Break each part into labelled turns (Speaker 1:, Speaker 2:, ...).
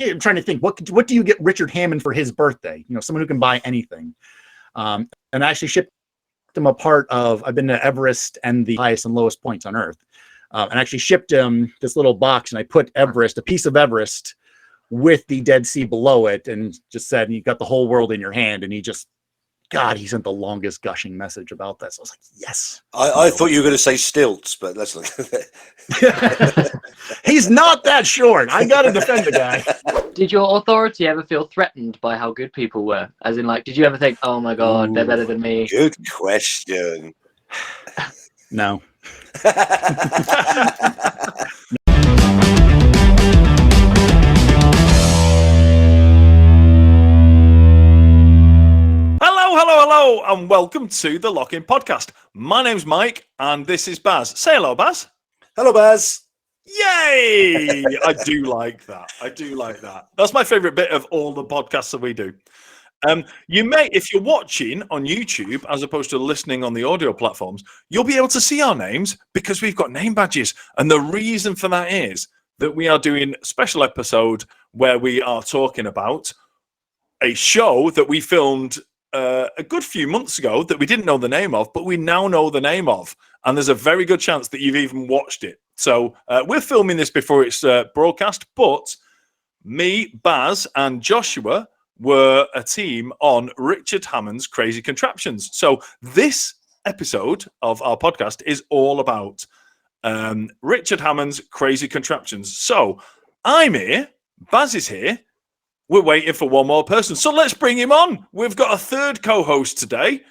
Speaker 1: I'm trying to think, what do you get Richard Hammond for his birthday? You know, someone who can buy anything. And I actually shipped him a part of, I've been to Everest and the highest and lowest points on Earth. And actually shipped him this little box, and I put Everest, a piece of Everest, with the Dead Sea below it, and just said, you got the whole world in your hand. And he just, God, he sent the longest gushing message about that. So I was like, yes.
Speaker 2: I thought you were going to say stilts, but that's not.
Speaker 1: He's not that short. I got to defend the guy.
Speaker 3: Did your authority ever feel threatened by how good people were? As in, like, did you ever think, oh my God, they're better than me?
Speaker 2: Good question.
Speaker 1: No.
Speaker 4: Hello, and welcome to the Lock-In Podcast. My name's Mike, and this is Baz. Say hello, Baz.
Speaker 2: Hello, Baz.
Speaker 4: Yay! I do like that. That's my favourite bit of all the podcasts that we do. You may, if you're watching on YouTube, as opposed to listening on the audio platforms, you'll be able to see our names because we've got name badges. And the reason for that is that we are doing a special episode where we are talking about a show that we filmed a good few months ago that we didn't know the name of, but we now know the name of. And there's a very good chance that you've even watched it. So we're filming this before it's broadcast, but me, Baz, and Joshua were a team on Richard Hammond's Crazy Contraptions. So this episode of our podcast is all about Richard Hammond's Crazy Contraptions. So I'm here, Baz is here. We're waiting for one more person. So let's bring him on. We've got a third co-host today.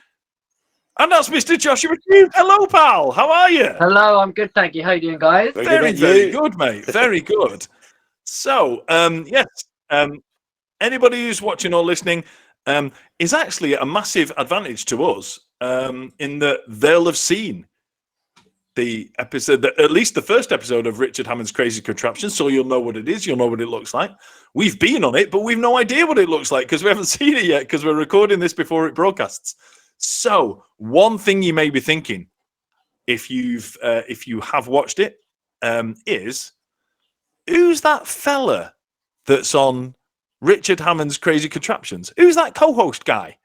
Speaker 4: And that's Mr. Joshua Q. Hello, pal. How are you?
Speaker 3: Hello, I'm good, thank you. How you doing, guys?
Speaker 4: Very good, mate. Very good. So, yes, anybody who's watching or listening is actually a massive advantage to us in that they'll have seen the episode, at least the first episode of Richard Hammond's Crazy Contraptions, so you'll know what it is, you'll know what it looks like. We've been on it, but we've no idea what it looks like because we haven't seen it yet because we're recording this before it broadcasts. So one thing you may be thinking, if you have watched it, is who's that fella that's on Richard Hammond's Crazy Contraptions? Who's that co-host guy?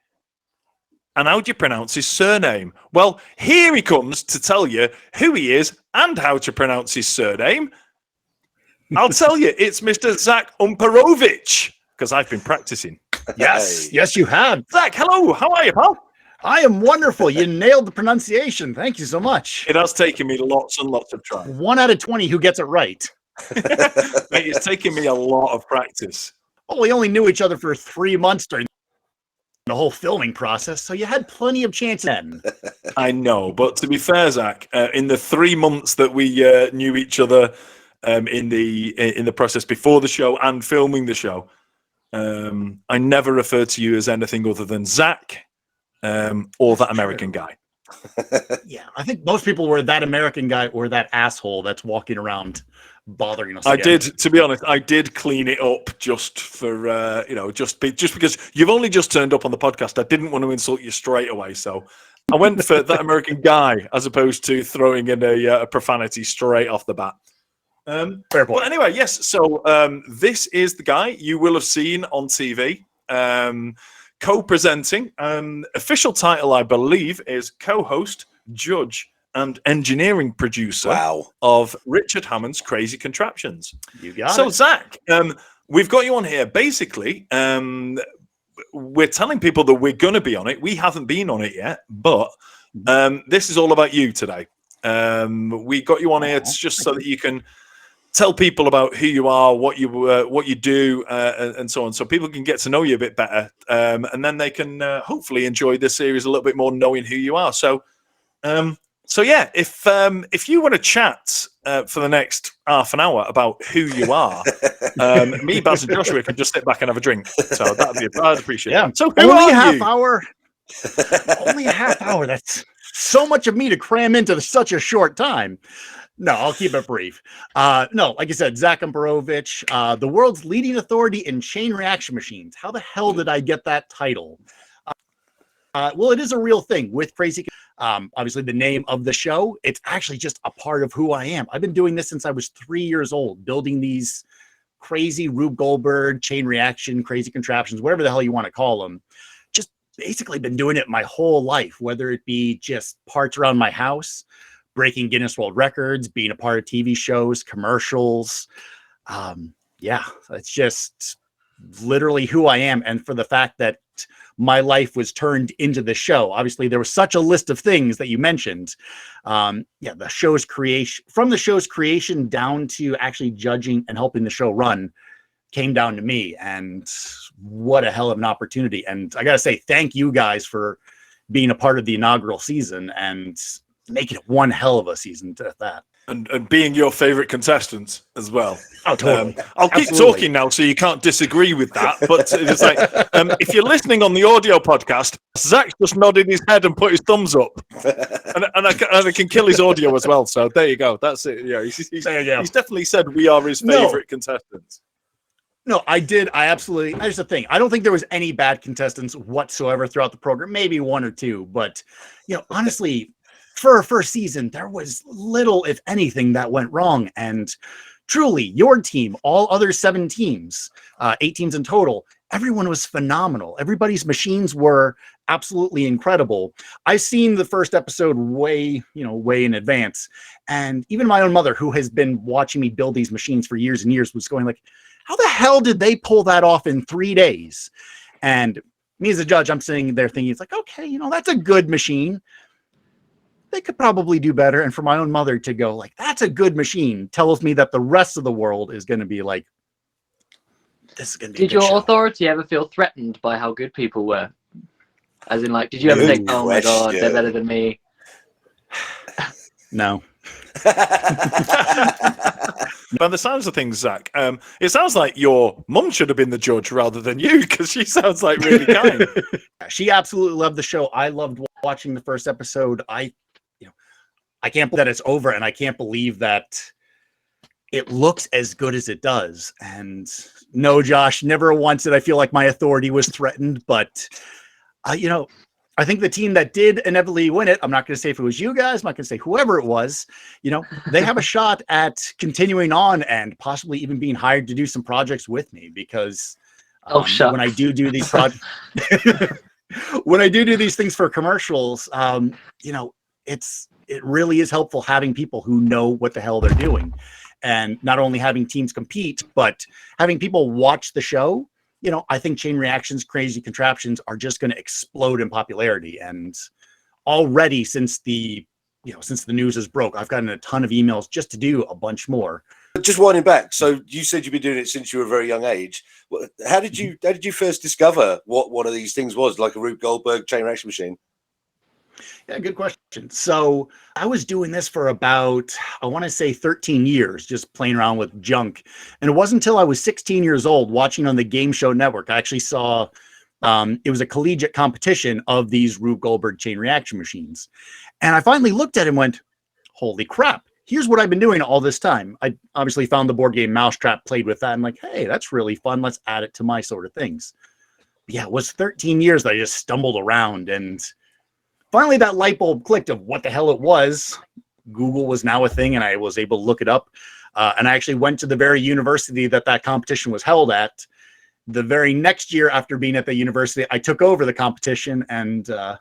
Speaker 4: And how do you pronounce his surname? Well, here he comes to tell you who he is and how to pronounce his surname. I'll tell you, it's Mr. Zach Umperovitch, because I've been practicing.
Speaker 1: Yes, yes, you have.
Speaker 4: Zach, hello. How are you, pal?
Speaker 1: I am wonderful. You nailed the pronunciation. Thank you so much.
Speaker 4: It has taken me lots and lots of tries.
Speaker 1: 1 out of 20 who gets it right.
Speaker 4: Mate, it's taken me a lot of practice.
Speaker 1: Well, we only knew each other for 3 months during the whole filming process, so you had plenty of chances then.
Speaker 4: I know, but to be fair, Zach, in the 3 months that we knew each other in the process before the show and filming the show, I never referred to you as anything other than Zach or that American guy.
Speaker 1: Yeah, I think most people were that American guy or that asshole that's walking around bothering us.
Speaker 4: I
Speaker 1: again.
Speaker 4: did, to be honest, I did clean it up just for just because you've only just turned up on the podcast. I didn't want to insult you straight away, so I went for that American guy as opposed to throwing in a profanity straight off the bat.
Speaker 1: Fair point.
Speaker 4: But anyway, yes. So this is the guy you will have seen on TV, co-presenting. Official title, I believe, is co-host, judge, and engineering producer of Richard Hammond's Crazy Contraptions.
Speaker 1: You got it.
Speaker 4: So, Zach, we've got you on here. Basically, we're telling people that we're going to be on it. We haven't been on it yet, but this is all about you today. We got you on here just so that you can tell people about who you are, what you do, and so on, so people can get to know you a bit better, and then they can hopefully enjoy this series a little bit more, knowing who you are. So yeah, if you want to chat for the next half an hour about who you are, me, Baz, and Joshua can just sit back and have a drink. So I'd appreciate it. So who
Speaker 1: only
Speaker 4: are
Speaker 1: half
Speaker 4: you?
Speaker 1: hour. Only a half hour. That's so much of me to cram into such a short time. No, I'll keep it brief. No, like I said, Zach Umperovitch, the world's leading authority in chain reaction machines. How the hell did I get that title? Well, it is a real thing with Crazy. Obviously, the name of the show, it's actually just a part of who I am. I've been doing this since I was 3 years old, building these crazy Rube Goldberg, chain reaction, crazy contraptions, whatever the hell you want to call them. Just basically been doing it my whole life, whether it be just parts around my house, breaking Guinness World Records, being a part of TV shows, commercials. Yeah, it's just literally who I am. And for the fact that my life was turned into the show, obviously there was such a list of things that you mentioned. Yeah, the show's creation, from the show's creation down to actually judging and helping the show run, came down to me. And what a hell of an opportunity. And I gotta say, thank you guys for being a part of the inaugural season and making it one hell of a season to that.
Speaker 4: And being your favorite contestants as well.
Speaker 1: Oh, totally.
Speaker 4: I'll keep talking now, so you can't disagree with that. But it's like, if you're listening on the audio podcast, Zach just nodded his head and put his thumbs up, and I can kill his audio as well. So there you go. That's it. Yeah, he's definitely said we are his favorite contestants.
Speaker 1: No, I did. I absolutely. Here's the thing. I don't think there was any bad contestants whatsoever throughout the program. Maybe one or two, but honestly, for a first season, there was little, if anything, that went wrong. And truly, your team, all other 7 teams, 8 teams in total, everyone was phenomenal. Everybody's machines were absolutely incredible. I've seen the first episode way in advance. And even my own mother, who has been watching me build these machines for years and years, was going like, how the hell did they pull that off in 3 days? And me as a judge, I'm sitting there thinking, it's like, okay, that's a good machine. They could probably do better. And for my own mother to go like, that's a good machine, tells me that the rest of the world is going to be like, this is going to be
Speaker 3: Did your authority ever feel threatened by how good people were? As in, like, did you ever think, oh my God, they're better than me?
Speaker 1: No.
Speaker 4: By the sounds of things, Zach, it sounds like your mum should have been the judge rather than you, because she sounds like really kind.
Speaker 1: She absolutely loved the show. I loved watching the first episode. I can't believe that it's over, and I can't believe that it looks as good as it does. And no, Josh, never once did I feel like my authority was threatened. But I think the team that did inevitably win it, I'm not going to say if it was you guys, I'm not going to say whoever it was, they have a shot at continuing on and possibly even being hired to do some projects with me, because when I do these projects, when I do these things for commercials, it really is helpful having people who know what the hell they're doing, and not only having teams compete, but having people watch the show. I think chain reactions, crazy contraptions are just going to explode in popularity. And already since the news is broke, I've gotten a ton of emails just to do a bunch more.
Speaker 2: Just winding back. So you said you've been doing it since you were a very young age. How did you first discover what one of these things was, like a Rube Goldberg chain reaction machine?
Speaker 1: Yeah, good question. So I was doing this for about, I want to say 13 years, just playing around with junk. And it wasn't until I was 16 years old watching on the Game Show Network, I actually saw, it was a collegiate competition of these Rube Goldberg chain reaction machines. And I finally looked at it and went, holy crap, here's what I've been doing all this time. I obviously found the board game Mousetrap, played with that. I'm like, hey, that's really fun. Let's add it to my sort of things. But yeah, it was 13 years that I just stumbled around, and finally, that light bulb clicked of what the hell it was. Google was now a thing, and I was able to look it up. And I actually went to the very university that competition was held at. The very next year after being at the university, I took over the competition, and I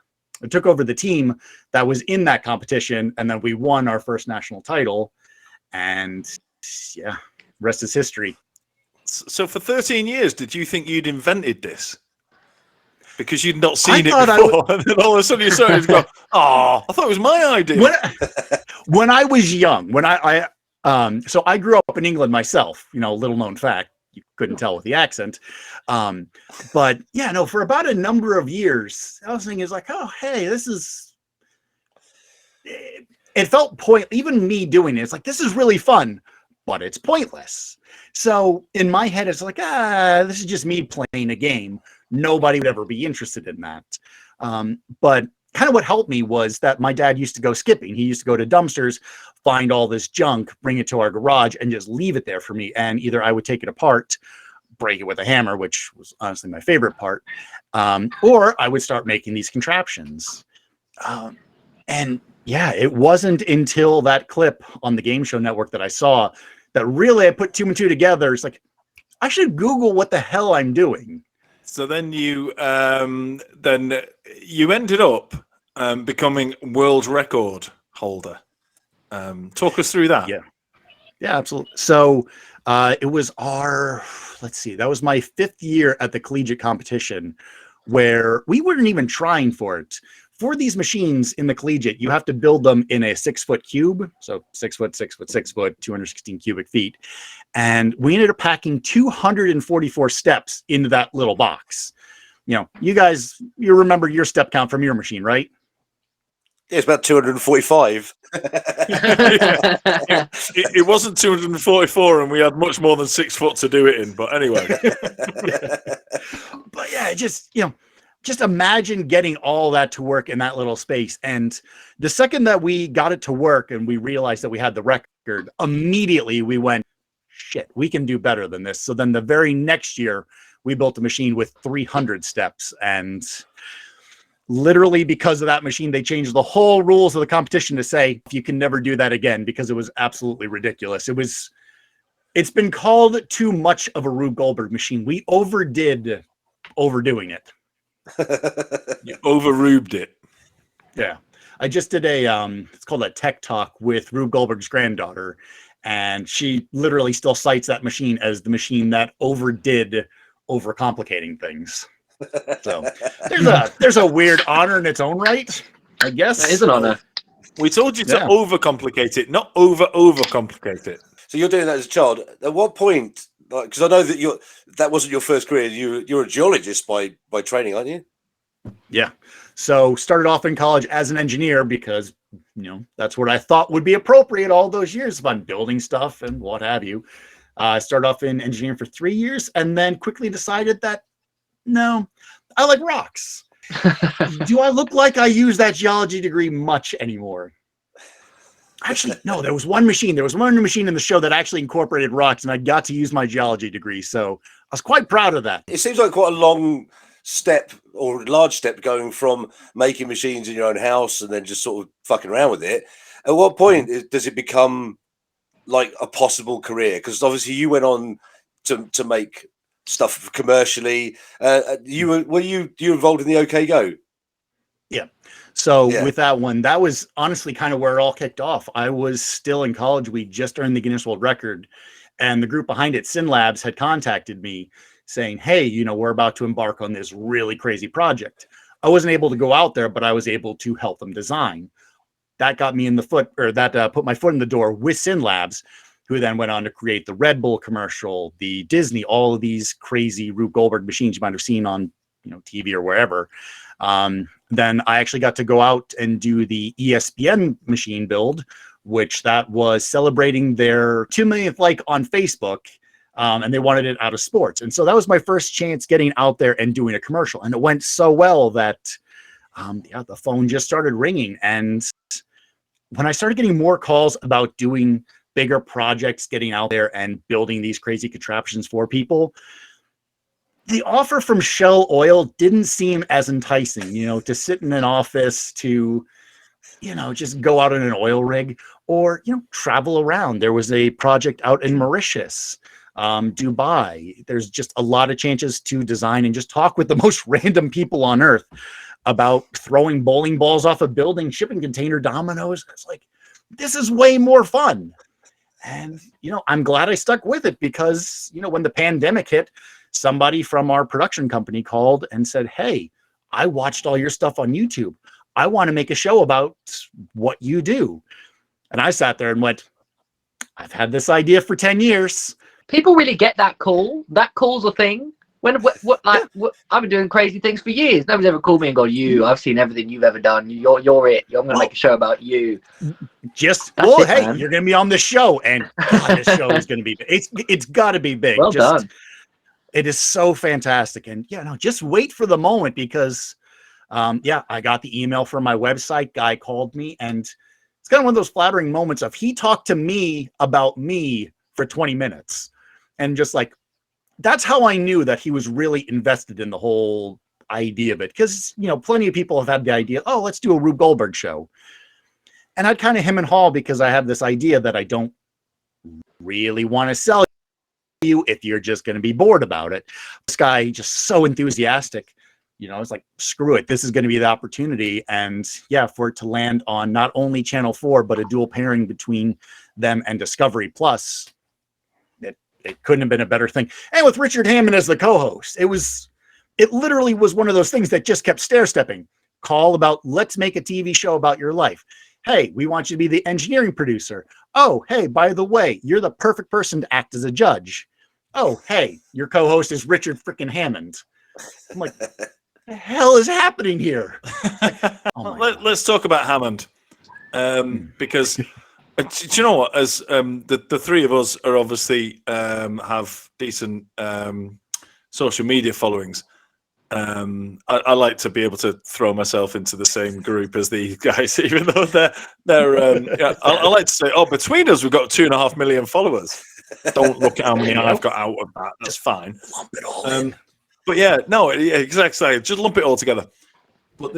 Speaker 1: took over the team that was in that competition. And then we won our first national title. And yeah, rest is history.
Speaker 4: So for 13 years, did you think you'd invented this? Because you'd not seen it before, and then all of a sudden you started to go, "Oh, I thought it was my idea."
Speaker 1: When I was young, so I grew up in England myself. Little known fact, you couldn't tell with the accent. But yeah, no, for about a number of years, I was thinking, it's like, oh, hey, this is. It felt even me doing it, it's like, this is really fun, but it's pointless. So in my head, it's like, this is just me playing a game. Nobody would ever be interested in that. But kind of what helped me was that my dad used to go skipping. He used to go to dumpsters, find all this junk, bring it to our garage, and just leave it there for me. And either I would take it apart, break it with a hammer, which was honestly my favorite part, or I would start making these contraptions. And yeah, it wasn't until that clip on the Game Show Network that I saw that really I put 2 and 2 together. It's like, I should Google what the hell I'm doing.
Speaker 4: So then you ended up becoming world record holder. Talk us through that.
Speaker 1: Yeah, absolutely. So it was that was my 5th year at the collegiate competition, where we weren't even trying for it. For these machines in the collegiate, you have to build them in a 6-foot cube. So 6 foot, 6 foot, 6 foot, 216 cubic feet. And we ended up packing 244 steps into that little box. You guys, you remember your step count from your machine, right?
Speaker 2: Yeah, it's about 245.
Speaker 4: It wasn't 244, and we had much more than 6 foot to do it in. But anyway.
Speaker 1: But yeah, just imagine getting all that to work in that little space. And the second that we got it to work and we realized that we had the record, immediately we went, shit, we can do better than this. So then the very next year, we built a machine with 300 steps. And literally because of that machine, they changed the whole rules of the competition to say, you can never do that again, because it was absolutely ridiculous. It's been called too much of a Rube Goldberg machine. We overdid overdoing it.
Speaker 4: You over-rubed it.
Speaker 1: Yeah. I just did it's called a tech talk with Rube Goldberg's granddaughter, and she literally still cites that machine as the machine that overdid overcomplicating things. So there's a weird honor in its own right, I guess.
Speaker 3: That is an honor.
Speaker 4: We told you to overcomplicate it, not overcomplicate it.
Speaker 2: So you're doing that as a child. At what point? Because I know that that wasn't your first career. You're a geologist by training, aren't you?
Speaker 1: Yeah. So started off in college as an engineer because that's what I thought would be appropriate all those years on building stuff and what have you. I started off in engineering for 3 years and then quickly decided that no, I like rocks. Do I look like I use that geology degree much anymore? Actually, no, there was one machine in the show that actually incorporated rocks, and I got to use my geology degree. So I was quite proud of that.
Speaker 2: It seems like quite a long step or large step going from making machines in your own house and then just sort of fucking around with it. At what point does it become like a possible career? Because obviously you went on to make stuff commercially. Were you involved in the OK Go?
Speaker 1: Yeah. So with that one, that was honestly kind of where it all kicked off. I was still in college. We just earned the Guinness World Record, and the group behind it, Sin Labs, had contacted me saying, hey, we're about to embark on this really crazy project. I wasn't able to go out there, but I was able to help them design. That got me in the foot, or that put my foot in the door with Sin Labs, who then went on to create the Red Bull commercial, the Disney, all of these crazy Rube Goldberg machines you might have seen on TV or wherever. Then I actually got to go out and do the ESPN machine build, which that was celebrating their 2 millionth like on Facebook. And they wanted it out of sports. And so that was my first chance getting out there and doing a commercial. And it went so well that the phone just started ringing. And when I started getting more calls about doing bigger projects, getting out there and building these crazy contraptions for people, the offer from Shell Oil didn't seem as enticing, to sit in an office, to, just go out in an oil rig or, travel around. There was a project out in Mauritius, Dubai. There's just a lot of chances to design and just talk with the most random people on earth about throwing bowling balls off a building, shipping container dominoes. It's like, this is way more fun. And, I'm glad I stuck with it because, when the pandemic hit, somebody from our production company called and said, hey, I watched all your stuff on YouTube. I want to make a show about what you do. And I sat there and went, I've had this idea for 10 years.
Speaker 3: People really get that call. That call's a thing. I've been doing crazy things for years. Nobody's ever called me and gone, I've seen everything you've ever done. You're it. I'm going to make a show about you.
Speaker 1: Hey, you're going to be on the show. And God, this show is going to be big. It's got to be big.
Speaker 3: Well done.
Speaker 1: It is so fantastic. And just wait for the moment because, I got the email from my website. Guy called me, and it's kind of one of those flattering moments of he talked to me about me for 20 minutes. And just like, that's how I knew that he was really invested in the whole idea of it. Because, plenty of people have had the idea, oh, let's do a Rube Goldberg show. And I'd kind of hem and haw because I have this idea that I don't really want to sell you if you're just going to be bored about it. This guy just so enthusiastic. It's like, screw it. This is going to be the opportunity. And yeah, for it to land on not only Channel 4, but a dual pairing between them and Discovery Plus, it couldn't have been a better thing. And with Richard Hammond as the co-host, it literally was one of those things that just kept stair-stepping. Call about, let's make a TV show about your life. Hey, we want you to be the engineering producer. Oh, hey, by the way, you're the perfect person to act as a judge. Oh, hey, your co-host is Richard freaking Hammond. I'm like, the hell is happening here?
Speaker 4: Let's talk about Hammond, because do you know what? As the three of us are obviously have decent social media followings. I like to be able to throw myself into the same group as these guys, even though they're I like to say, between us we've got 2.5 million followers. Don't look at how many I've got out of that. That's fine.
Speaker 1: Lump it all in.
Speaker 4: But yeah, no, exactly. Just lump it all together. But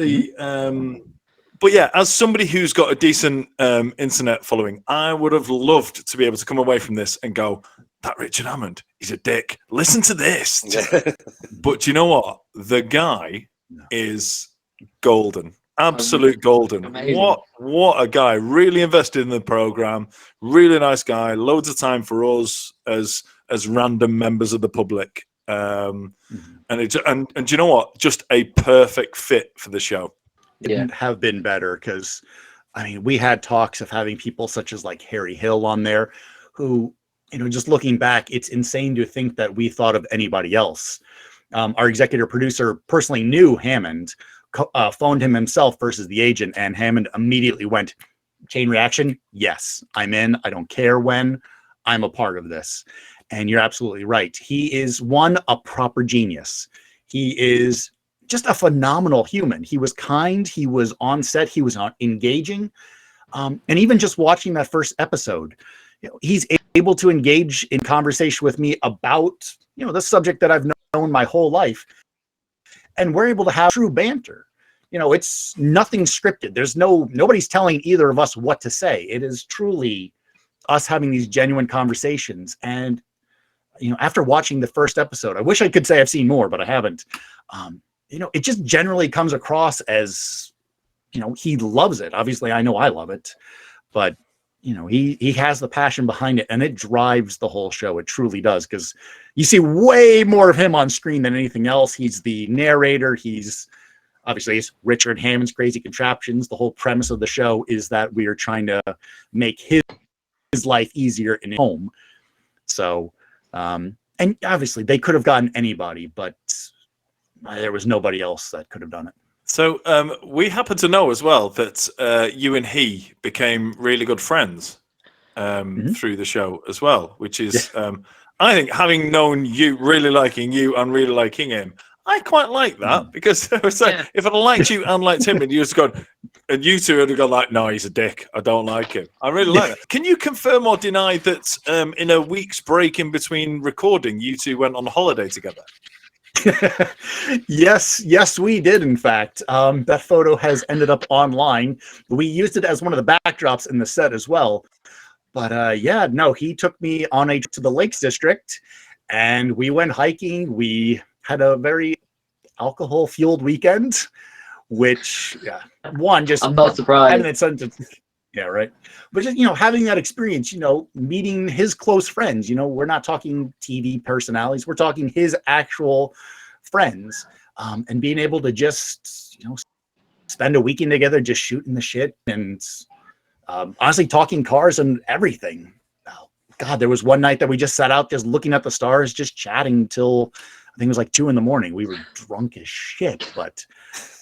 Speaker 4: but yeah, as somebody who's got a decent internet following, I would have loved to be able to come away from this and go, that Richard Hammond, he's a dick. Listen to this. But you know what? The guy is golden. Absolute golden.
Speaker 3: Amazing.
Speaker 4: What a guy. Really invested in the program. Really nice guy. Loads of time for us as random members of the public. And you know what? Just a perfect fit for the show.
Speaker 1: It couldn't have been better, because we had talks of having people such as like Harry Hill on there, who, just looking back, it's insane to think that we thought of anybody else. Our executive producer personally knew Hammond, phoned him himself versus the agent, and Hammond immediately went, chain reaction, yes, I'm in. I don't care when. I'm a part of this. And you're absolutely right. He is a proper genius. He is just a phenomenal human. He was kind. He was on set. He was engaging. And even just watching that first episode, he's able to engage in conversation with me about, the subject that I've known my whole life. And we're able to have true banter. It's nothing scripted. There's nobody's telling either of us what to say. It is truly us having these genuine conversations. And, after watching the first episode, I wish I could say I've seen more, but I haven't. It just generally comes across as, he loves it. Obviously, I know I love it, but he has the passion behind it, and it drives the whole show. It truly does, because you see way more of him on screen than anything else. He's the narrator. He's Richard Hammond's Crazy Contraptions. The whole premise of the show is that we are trying to make his life easier in home. So, and obviously they could have gotten anybody, but there was nobody else that could have done it.
Speaker 4: So we happen to know as well that you and he became really good friends through the show as well, which is, I think, having known you, really liking you and really liking him, I quite like that, because it was like, if I'd liked you and liked him, and you just gone, and you two would have gone like, no, he's a dick, I don't like him. I really like that. Can you confirm or deny that in a week's break in between recording, you two went on holiday together?
Speaker 1: Yes, we did. In fact, that photo has ended up online. We used it as one of the backdrops in the set as well. But he took me on a trip to the Lakes District, and we went hiking. We had a very alcohol-fueled weekend, which
Speaker 3: I'm not surprised.
Speaker 1: Yeah, right. But just, having that experience, meeting his close friends, we're not talking TV personalities, we're talking his actual friends, and being able to just, spend a weekend together, just shooting the shit and honestly talking cars and everything. Oh, God, there was one night that we just sat out just looking at the stars, just chatting till I think it was like 2 a.m. We were drunk as shit, but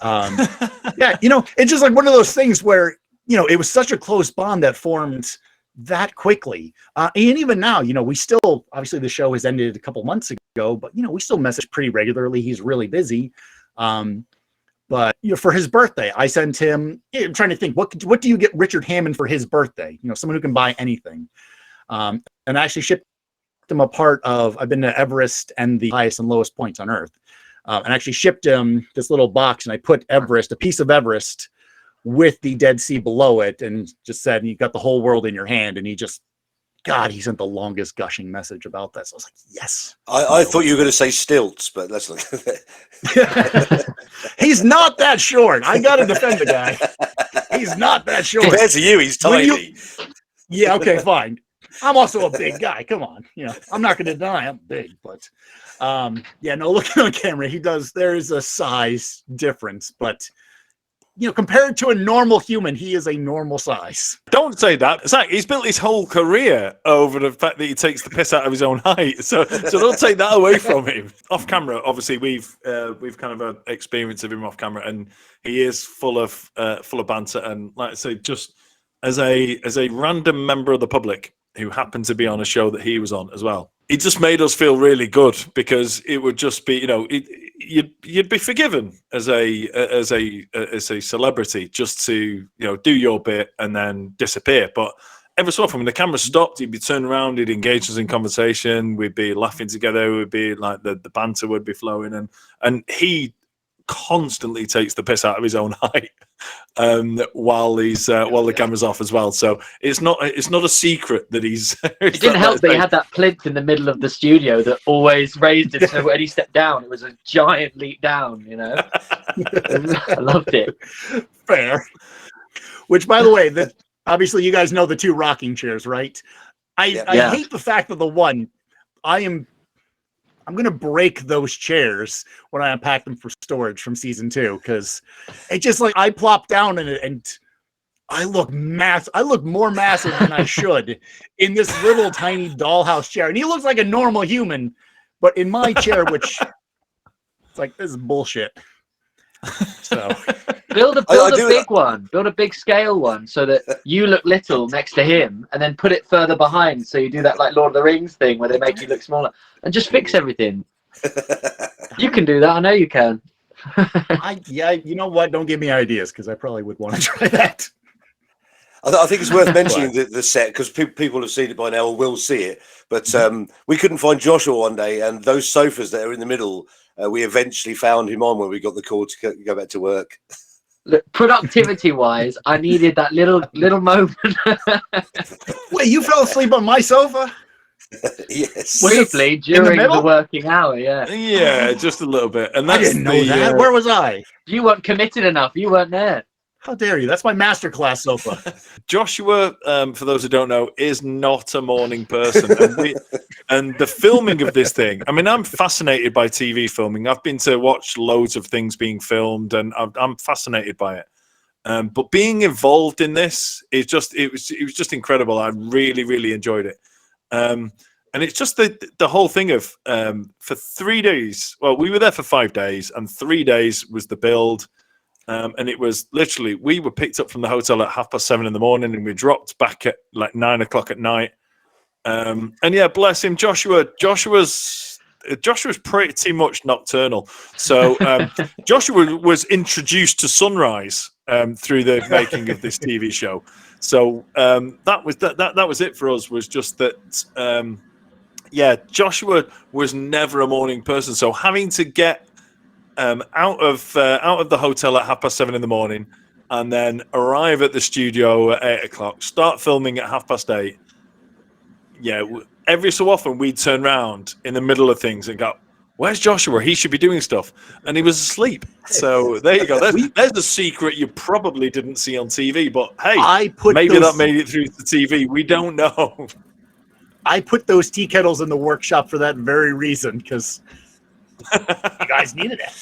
Speaker 1: it's just like one of those things where, it was such a close bond that formed that quickly. And even now, we still, obviously the show has ended a couple months ago, but, we still message pretty regularly. He's really busy. But, for his birthday, I sent him, I'm trying to think, what do you get Richard Hammond for his birthday? Someone who can buy anything. And I actually shipped him a part of, I've been to Everest and the highest and lowest points on Earth. And actually shipped him this little box, and I put Everest, a piece of Everest, with the Dead Sea below it, and just said, you got the whole world in your hand. And he just God, he sent the longest gushing message about this. I was like, yes.
Speaker 2: I thought you were going to say stilts, but that's not.
Speaker 1: He's not that short. I got to defend the guy. He's not that short.
Speaker 2: Compared to you, he's tiny.
Speaker 1: Yeah, okay, fine. I'm also a big guy. Come on. I'm not going to deny I'm big, but yeah, no, looking on camera, there is a size difference, but compared to a normal human, he is a normal size.
Speaker 4: Don't say that. Zach, he's built his whole career over the fact that he takes the piss out of his own height. So don't take that away from him. Off camera, obviously, we've kind of an experience of him off camera, and he is full of banter. And like I say, just as a random member of the public who happened to be on a show that he was on as well, it just made us feel really good, because it would just be, you'd be forgiven as a celebrity just to do your bit and then disappear. But every so often when the camera stopped, he'd be turning around, he'd engage us in conversation, we'd be laughing together, we'd be like the banter would be flowing, and he constantly takes the piss out of his own height while the camera's off as well. So it's not a secret that he's.
Speaker 3: It didn't help that he had that plinth in the middle of the studio that always raised him, so when he stepped down, it was a giant leap down. I loved it.
Speaker 1: Fair. Which, by the way, obviously you guys know the 2 rocking chairs, right? I hate the fact that the one I'm going to break those chairs when I unpack them for storage from season 2, because it just I plop down in it and I look massive. I look more massive than I should in this little tiny dollhouse chair. And he looks like a normal human, but in my chair, which it's like, this is bullshit. So
Speaker 3: build a big one, build a big scale one, so that you look little next to him, and then put it further behind. So you do that like Lord of the Rings thing where they make you look smaller, and just fix everything. You can do that. I know you can.
Speaker 1: You know what? Don't give me ideas, because I probably would want to try that.
Speaker 2: I think it's worth mentioning the set, because people have seen it by now or will see it. But we couldn't find Joshua one day, and those sofas that are in the middle, we eventually found him on when we got the call to go back to work.
Speaker 3: Look, productivity-wise, I needed that little moment.
Speaker 1: Wait, you fell asleep on my sofa?
Speaker 2: Yes.
Speaker 3: Briefly during the working hour, yeah.
Speaker 4: Yeah, just a little bit. And
Speaker 1: I didn't know that. Where was I?
Speaker 3: You weren't committed enough. You weren't there.
Speaker 1: How dare you? That's my masterclass sofa.
Speaker 4: Joshua, for those who don't know, is not a morning person. And the filming of this thing, I mean, I'm fascinated by TV filming. I've been to watch loads of things being filmed, and I'm fascinated by it. But being involved in this, it was just incredible. I really, really enjoyed it. And it's just the whole thing of for 3 days. Well, we were there for 5 days, and 3 days was the build. And it was literally, we were picked up from the hotel at 7:30 in the morning, and we dropped back at like 9 o'clock at night. And yeah, bless him, Joshua's pretty much nocturnal. So Joshua was introduced to sunrise through the making of this TV show. So that was it for us. Was just that. Yeah, Joshua was never a morning person. So having to get out of the hotel at 7:30 in the morning, and then arrive at the studio at 8 o'clock, start filming at 8:30. Yeah, every so often we'd turn around in the middle of things and go, "Where's Joshua? He should be doing stuff," and he was asleep. So there you go. There's the secret you probably didn't see on TV, but hey, that made it through the TV. We don't know.
Speaker 1: I put those tea kettles in the workshop for that very reason, because you guys needed it.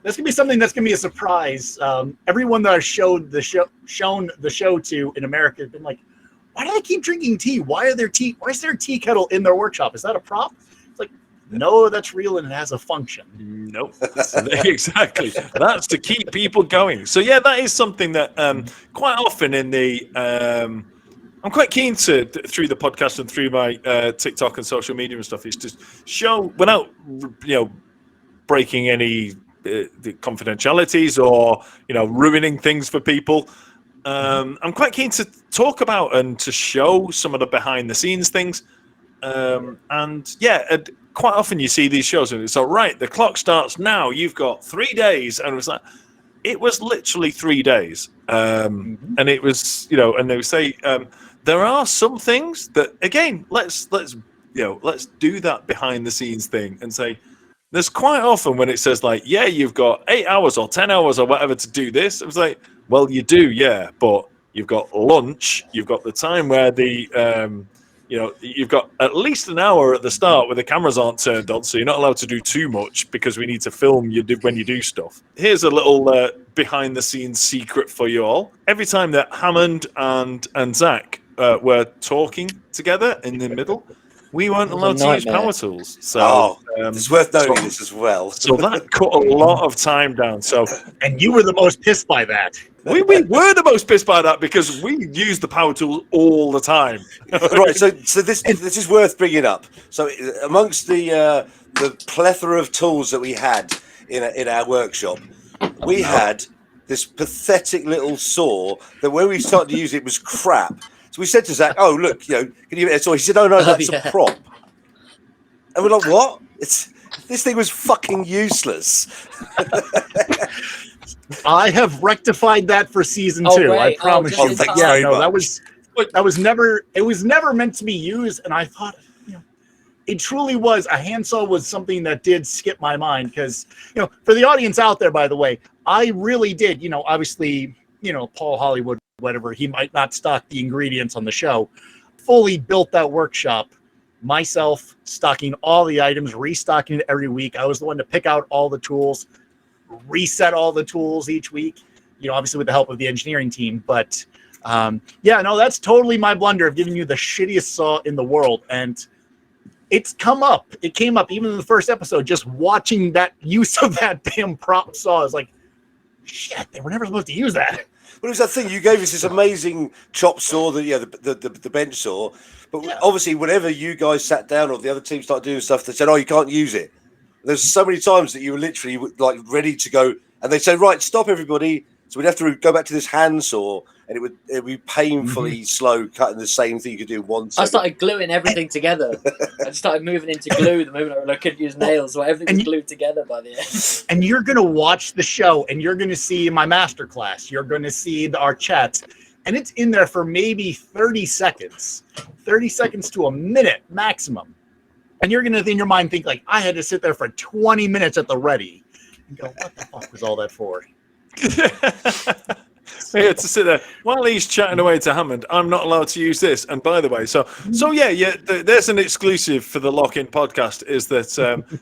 Speaker 1: That's gonna be something that's gonna be a surprise. Everyone that I've shown the show to in America has been like, "Why do they keep drinking tea? Why is there a tea kettle in their workshop? Is that a prop?" It's like, no, that's real and it has a function.
Speaker 4: Nope. Exactly. That's to keep people going. So yeah, that is something that quite often in the I'm quite keen to, through the podcast and through my TikTok and social media and stuff, is to show, without breaking any the confidentialities or ruining things for people. I'm quite keen to talk about and to show some of the behind the scenes things. And yeah, quite often you see these shows and it's all right, the clock starts now, you've got 3 days, and it was literally 3 days. And it was, and they would say there are some things that, again, let's do that behind the scenes thing and say, there's quite often when it says like, yeah, you've got 8 hours or 10 hours or whatever to do this. It was like, well, you do, yeah, but you've got lunch, you've got the time where you've got at least an hour at the start where the cameras aren't turned on, so you're not allowed to do too much because we need to film you when you do stuff. Here's a little behind the scenes secret for you all. Every time that Hammond and Zach were talking together in the middle, we weren't allowed to use power tools. So
Speaker 2: it's worth noting this as well.
Speaker 4: So that cut a lot of time down. So,
Speaker 1: and you were the most pissed by that.
Speaker 4: We were the most pissed by that because we use the power tools all the time.
Speaker 2: Right. So this is worth bringing up. So amongst the plethora of tools that we had in our workshop, we had this pathetic little saw that when we started to use it was crap. So we said to Zach, "Oh, look, can you get a saw?" He said, "Oh no, that's a prop." And we're like, "What? This thing was fucking useless."
Speaker 1: I have rectified that for season 2.
Speaker 5: Great.
Speaker 1: I promise you.
Speaker 2: Thanks very much.
Speaker 1: That was never. It was never meant to be used, and I thought, it truly was. A handsaw was something that did skip my mind because, for the audience out there, by the way, I really did. Obviously, Paul Hollywood, whatever, he might not stock the ingredients on the show. Fully built that workshop myself, stocking all the items, restocking it every week. I was the one to pick out all the tools, reset all the tools each week, obviously with the help of the engineering team. But that's totally my blunder of giving you the shittiest saw in the world. And it came up even in the first episode, just watching that use of that damn prop saw is like, shit, they were never supposed to use that.
Speaker 2: But it was that thing, you gave us this amazing chop saw, the bench saw. But obviously, whenever you guys sat down or the other team started doing stuff, they said, "Oh, you can't use it." There's so many times that you were literally like ready to go, and they said, "Right, stop, everybody." So we'd have to go back to this handsaw, and it would be painfully slow cutting the same thing you could do once.
Speaker 5: I started gluing everything together. I just started moving into glue the moment I couldn't use nails, so everything was glued together by the end.
Speaker 1: And you're going to watch the show, and you're going to see my masterclass. You're going to see our chats, and it's in there for maybe 30 seconds to a minute maximum. And you're going to, in your mind, think like, I had to sit there for 20 minutes at the ready and go, what the fuck was all that for?
Speaker 4: We had to sit there while he's chatting away to Hammond. I'm not allowed to use this. And by the way, there's an exclusive for the Lock-In podcast is that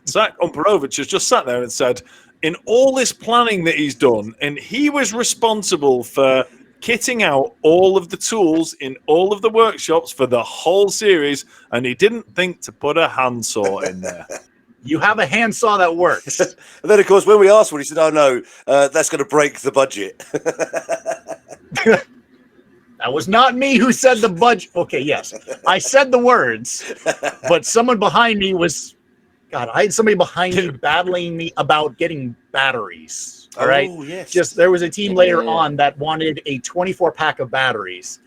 Speaker 4: Zach Umperovitch has just sat there and said, in all this planning that he's done, and he was responsible for kitting out all of the tools in all of the workshops for the whole series, and he didn't think to put a handsaw in there.
Speaker 1: You have a handsaw that works.
Speaker 2: And then, of course, when we asked for it, he said, "Oh no, that's going to break the budget."
Speaker 1: That was not me who said the budget. Okay, yes, I said the words, but someone behind me was. God, I had somebody behind me battling me about getting batteries. All right.
Speaker 2: Yes.
Speaker 1: Just there was a team later on that wanted a 24-pack of batteries,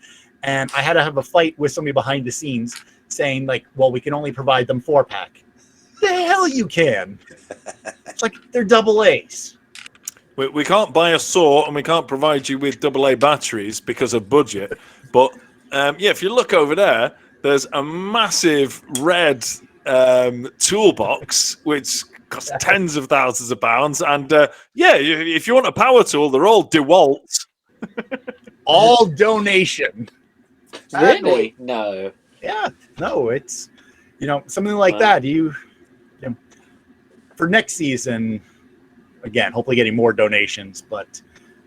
Speaker 1: and I had to have a fight with somebody behind the scenes saying like, "Well, we can only provide them 4-pack." The hell you can. It's like they're AA's.
Speaker 4: We can't buy a saw and we can't provide you with AA batteries because of budget. But if you look over there, there's a massive red toolbox which costs tens of thousands of pounds. And if you want a power tool, they're all DeWalt.
Speaker 1: All donation.
Speaker 5: Really? No.
Speaker 1: Yeah. No, it's something like that. For next season, again, hopefully getting more donations, but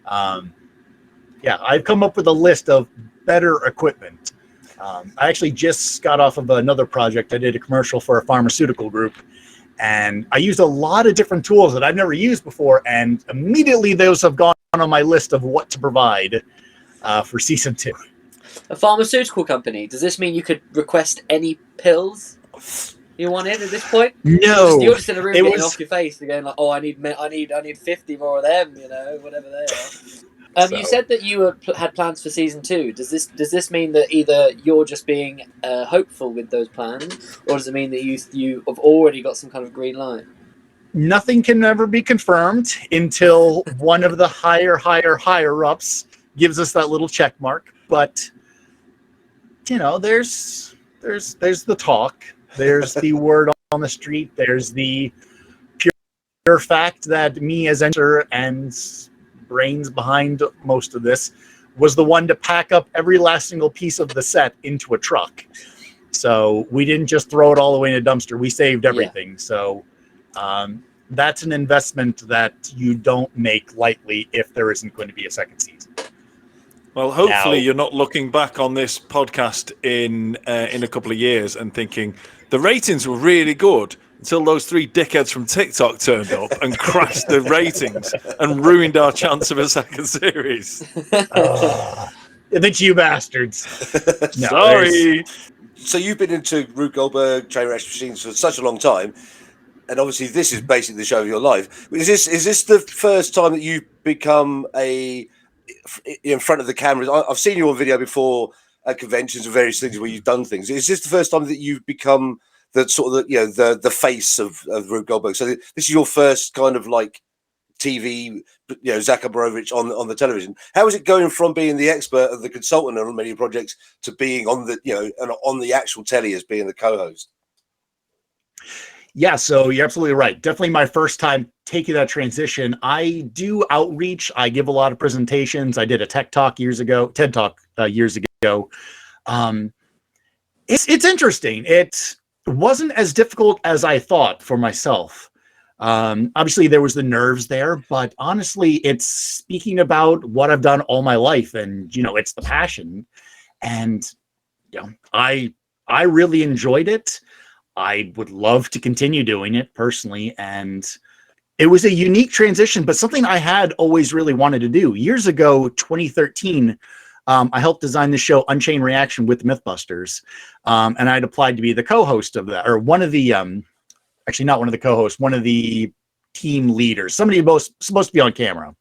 Speaker 1: I've come up with a list of better equipment. I actually just got off of another project. I did a commercial for a pharmaceutical group, and I used a lot of different tools that I've never used before, and immediately those have gone on my list of what to provide for season 2.
Speaker 5: A pharmaceutical company, does this mean you could request any pills you wanted at this point?
Speaker 1: No,
Speaker 5: you're just in a room getting off your face and going like, "Oh, I need 50 more of them," whatever they are. You said that you had plans for season 2. Does this mean that either you're just being hopeful with those plans, or does it mean that you have already got some kind of green light?
Speaker 1: Nothing can ever be confirmed until one of the higher ups gives us that little check mark. But you know, there's the talk, there's the word on the street, there's the pure fact that me as enter and brains behind most of this was the one to pack up every last single piece of the set into a truck. So we didn't just throw it all away in a dumpster. We saved everything. Yeah. So that's an investment that you don't make lightly if there isn't going to be a second season.
Speaker 4: Well, hopefully you're not looking back on this podcast in a couple of years and thinking the ratings were really good until those 3 dickheads from TikTok turned up and crashed the ratings and ruined our chance of a second series.
Speaker 1: It's you bastards.
Speaker 4: No, sorry.
Speaker 2: So you've been into Rube Goldberg, train reaction machines for such a long time, and obviously this is basically the show of your life. Is this the first time that you've become in front of the cameras? I've seen you on video before at conventions and various things where you've done things. Is this the first time that you've become the sort of the face of Rube Goldberg? So this is your first kind of like TV, Zach Umperovitch on the television. How is it going from being the expert and the consultant on many projects to being on the and on the actual telly as being the co-host?
Speaker 1: Yeah, so you're absolutely right. Definitely my first time taking that transition. I do outreach. I give a lot of presentations. I did a TED Talk years ago. It's interesting. It wasn't as difficult as I thought for myself. Obviously there was the nerves there, but honestly, it's speaking about what I've done all my life, and it's the passion, and I really enjoyed it. I would love to continue doing it personally, and it was a unique transition, but something I had always really wanted to do. Years ago, 2013, I helped design the show Unchained Reaction with Mythbusters, and I'd applied to be the co-host of that, or one of the actually not one of the co-hosts, one of the team leaders, somebody supposed to be on camera.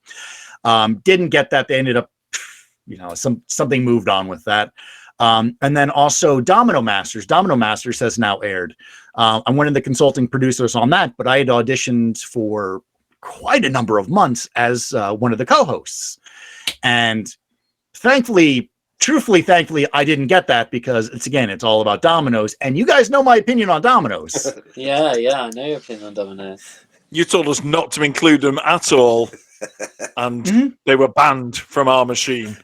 Speaker 1: Didn't get that. They ended up, something moved on with that. And then also Domino Masters. Domino Masters has now aired. I'm one of the consulting producers on that, but I had auditioned for quite a number of months as one of the co-hosts. And thankfully, I didn't get that because it's all about dominoes. And you guys know my opinion on dominoes.
Speaker 5: Yeah, I know your opinion on dominoes.
Speaker 4: You told us not to include them at all, and they were banned from our machine.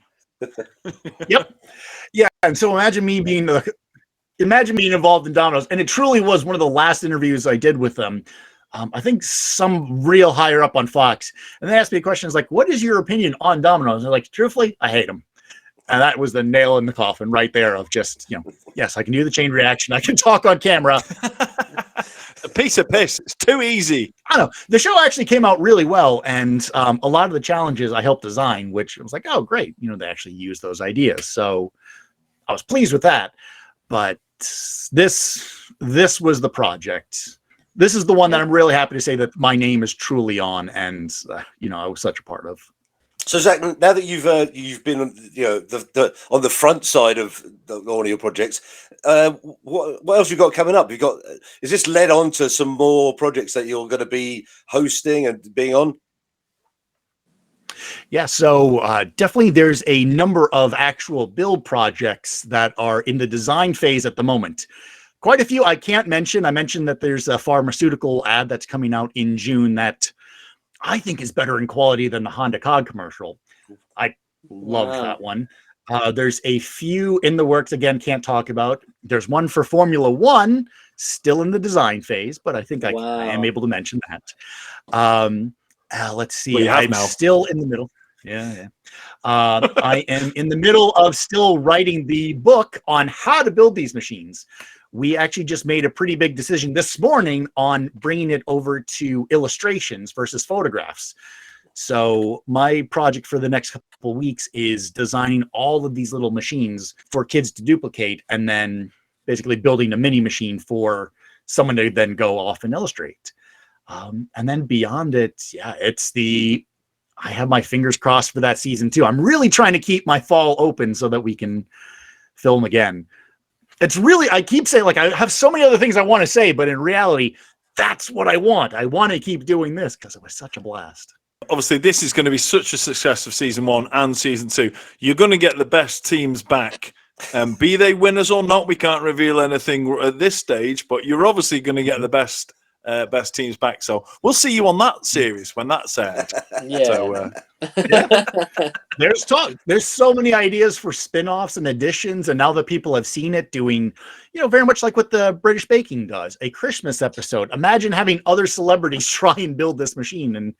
Speaker 1: Yep. Yeah, and so imagine me being involved in dominoes, and it truly was one of the last interviews I did with them. I think some real higher up on Fox, and they asked me questions like, "What is your opinion on dominoes?" And they're like, "Truthfully, I hate them." And that was the nail in the coffin right there of just, yes, I can do the chain reaction. I can talk on camera.
Speaker 4: A piece of piss. It's too easy.
Speaker 1: I don't know. The show actually came out really well. And a lot of the challenges I helped design, which I was like, oh, great. They actually used those ideas. So I was pleased with that. But this was the project. This is the one that I'm really happy to say that my name is truly on. And, I was such a part of.
Speaker 2: So Zach, now that you've been on the front side of all of your projects, what else you got coming up? Is this led on to some more projects that you're going to be hosting and being on?
Speaker 1: Yeah, so definitely there's a number of actual build projects that are in the design phase at the moment. Quite a few I can't mention. I mentioned that there's a pharmaceutical ad that's coming out in June that I think is better in quality than the Honda Cog commercial. I love that one. There's a few in the works, again, can't talk about. There's one for Formula One, still in the design phase, but I think I am able to mention that. Let's see. I'm still in the middle. Yeah. I am in the middle of still writing the book on how to build these machines. We actually just made a pretty big decision this morning on bringing it over to illustrations versus photographs. So my project for the next couple of weeks is designing all of these little machines for kids to duplicate, and then basically building a mini machine for someone to then go off and illustrate. And then beyond it, I have my fingers crossed for that season too. I'm really trying to keep my fall open so that we can film again. It's really, I keep saying, I have so many other things I want to say, but in reality, that's what I want. I want to keep doing this because it was such a blast.
Speaker 4: Obviously, this is going to be such a success of season 1 and season 2. You're going to get the best teams back Be they winners or not, we can't reveal anything at this stage, but you're obviously going to get the best teams back. So we'll see you on that series when that's aired.
Speaker 5: Yeah.
Speaker 4: So,
Speaker 1: There's talk. There's so many ideas for spin-offs and additions, and now that people have seen it doing, very much like what the British Baking does, a Christmas episode. Imagine having other celebrities try and build this machine and,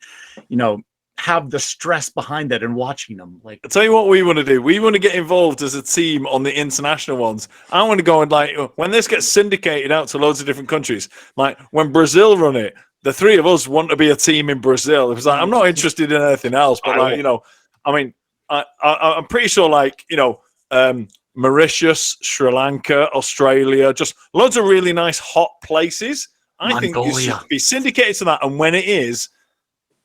Speaker 1: have the stress behind that and watching them. Like,
Speaker 4: I'll tell you what we want to do. We want to get involved as a team on the international ones. I want to go and when this gets syndicated out to loads of different countries, like when Brazil run it, the three of us want to be a team in Brazil. It was like, I'm not interested in anything else, but I'm pretty sure Mauritius, Sri Lanka, Australia, just loads of really nice hot places. I think it should be syndicated to that. And when it is,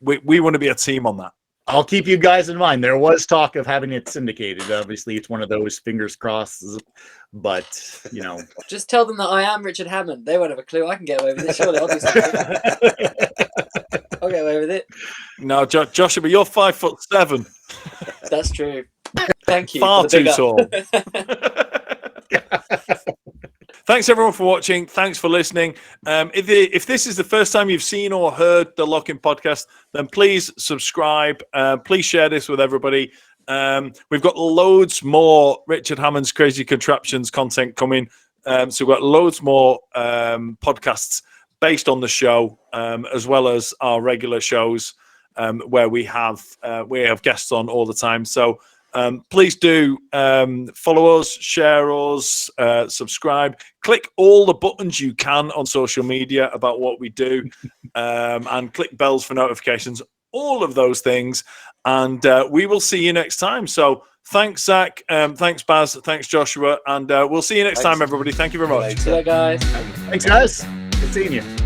Speaker 4: we want to be a team on that.
Speaker 1: I'll keep you guys in mind. There was talk of having it syndicated. Obviously, it's one of those fingers crossed, but
Speaker 5: Just tell them that I am Richard Hammond. They won't have a clue. I can get away with it. Surely I'll do something. I'll get away with it.
Speaker 4: No, Joshua, you're 5'7".
Speaker 5: That's true. Thank you.
Speaker 4: Far too tall. Thanks everyone for watching. Thanks for listening. If this is the first time you've seen or heard the Lock-In Podcast, then please subscribe. Please share this with everybody. We've got loads more Richard Hammond's Crazy Contraptions content coming. So we've got loads more podcasts based on the show, as well as our regular shows where we have guests on all the time. So please do follow us, share us, subscribe, click all the buttons you can on social media about what we do, and click bells for notifications, all of those things. And we will see you next time. So thanks, Zach. Thanks, Baz. Thanks, Joshua. And we'll see you next time, everybody. Thank you very much.
Speaker 5: See you, guys.
Speaker 1: Thanks, guys. Good seeing you.